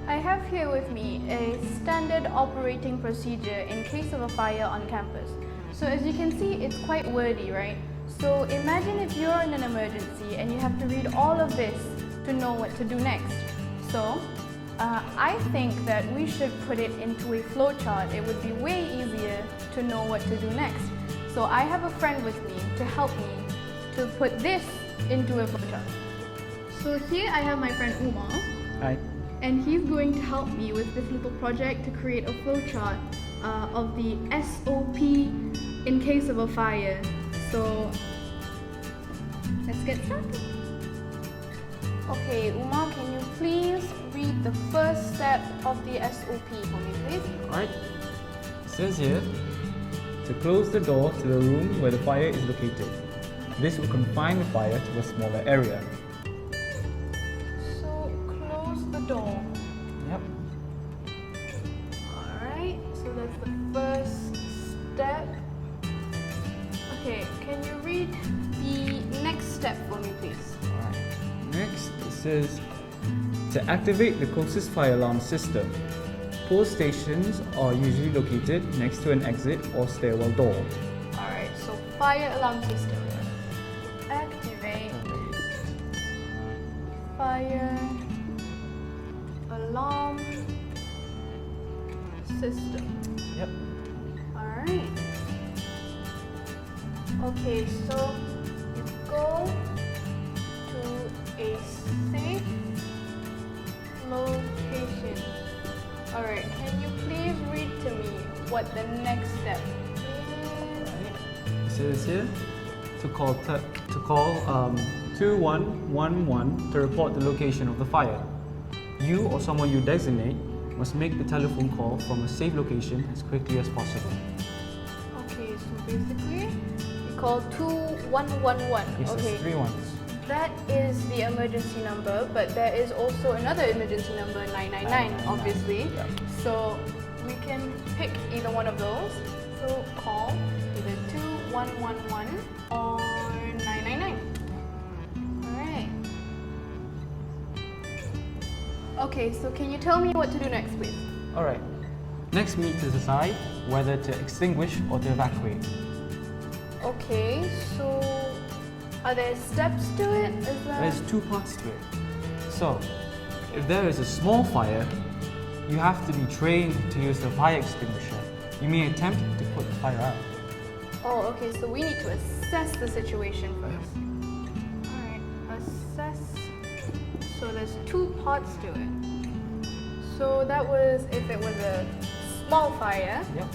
I have here with me a standard operating procedure in case of a fire on campus. So as you can see, it's quite wordy, right? So imagine if you're in an emergency and you have to read all of this to know what to do next. So I think that we should put it into a flowchart. It would be way easier to know what to do next. So I have a friend with me to help me to put this into a flowchart. So here I have my friend Umar. Hi. And he's going to help me with this little project to create a flowchart of the SOP in case of a fire. So let's get started. Okay, Umar, can you please read the first step of the SOP for me, please? Alright. It says here to close the door to the room where the fire is located. This will confine the fire to a smaller area. So close the door. Yep. Alright, so that's the first step. Okay, can you read the next step for me, please? Alright. Next, it says to activate the closest fire alarm system. Pull stations are usually located next to an exit or stairwell door. Alright, so fire alarm system. Activate fire alarm system. Yep. Alright. Okay, so you go to a safe location. Alright, can you please read to me what the next step is? It says here to call 2111 to report the location of the fire. You or someone you designate must make the telephone call from a safe location as quickly as possible. Okay, so basically you call 2111. Yes, Okay, it's 3 ones. that is the emergency number, but there is also another emergency number, 999, obviously. Yeah. So we can pick either one of those. So call either 2111 or 999. Alright. Okay, so can you tell me what to do next, please? Alright. Next, we need to decide whether to extinguish or to evacuate. Okay, so are there steps to it? Is that... There's 2 parts to it. So, if there is a small fire, you have to be trained to use the fire extinguisher. You may attempt to put the fire out. Oh, okay, so we need to assess the situation first. Alright, assess. So there's 2 parts to it. So that was if it was a small fire. Yep.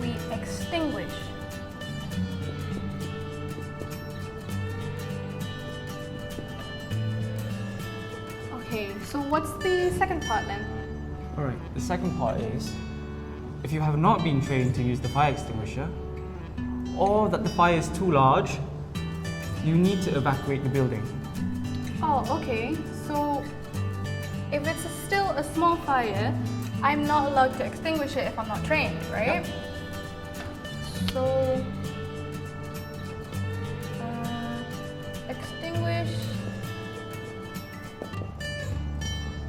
We extinguish. Okay, so what's the second part then? Alright, the second part is, if you have not been trained to use the fire extinguisher, or that the fire is too large, you need to evacuate the building. Oh, okay. So if it's still a small fire, I'm not allowed to extinguish it if I'm not trained, right? Yep. So extinguish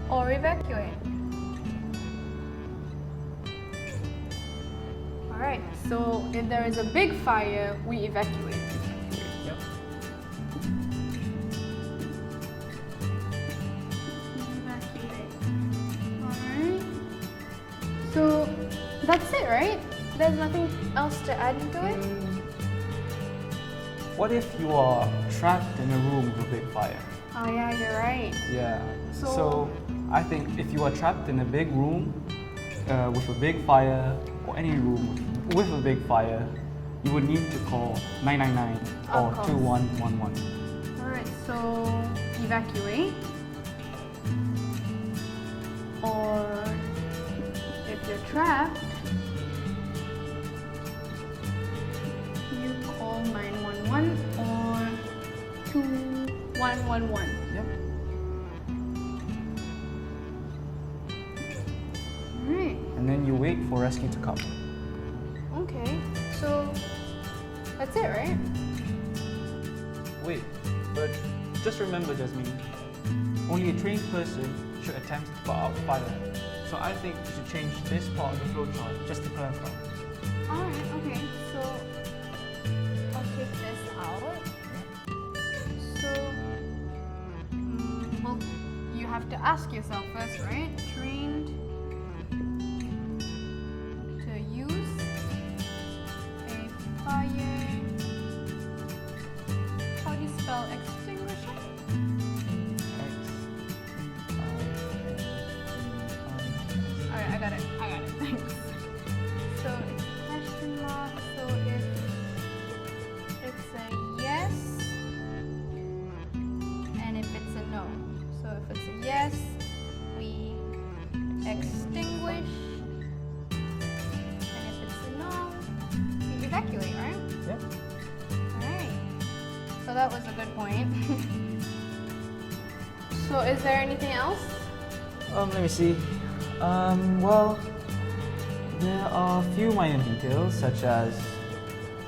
or evacuate. Alright, so if there is a big fire, we evacuate. Yep. Evacuate. Alright. So that's it, right? There's nothing else to add into it? What if you are trapped in a room with a big fire? Oh yeah, you're right. Yeah. So- So I think if you are trapped in a big room with a big fire, or any room with a big fire, you would need to call 999 or Of course. 2111. Alright, so evacuate. Or if you're trapped, you call 911 or 2111. Yep. Alright, And then you wait for rescue to come. okay. So that's it, right? way. But just remember, Jasmine, only a trained person should attempt to put out fire. So I think you should change this part of the flowchart just to clarify. Alright, okay, so I'll take this out. So, well, you have to ask yourself first, right? Trained to use a fire. How do you spell extinguisher? Alright, I got it. Thanks. So it's question mark. So if it's a yes, and if it's a no. So if it's a yes, we extinguish, and if it's a no, we evacuate, right? Yep. Alright. So that was a good point. So is there anything else? Let me see. Well, there are a few minor details, such as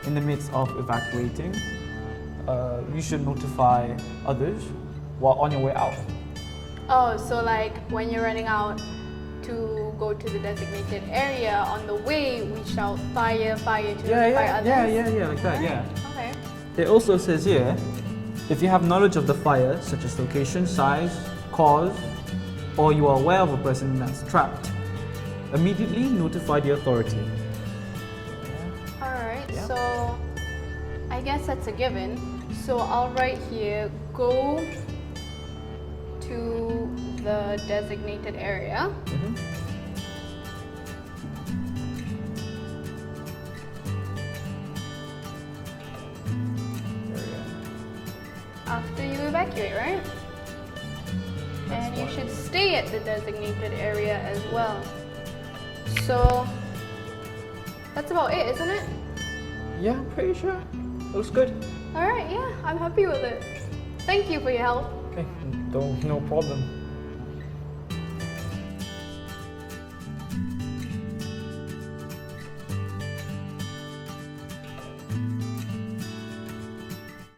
in the midst of evacuating, you should notify others while on your way out. Oh, so like when you're running out to go to the designated area, on the way we shout fire, fire to notify others? Yeah, like that, yeah. Okay. It also says here, if you have knowledge of the fire, such as location, size, cause, or you are aware of a person that's trapped, immediately notify the authority. Alright, Yeah. so I guess that's a given. So I'll write here, go to the designated area. Mhm. There we go. After you evacuate, right? And you should stay at the designated area as well. So that's about it, isn't it? Yeah, I'm pretty sure. Looks good. Alright, yeah, I'm happy with it. Thank you for your help. Hey, no problem.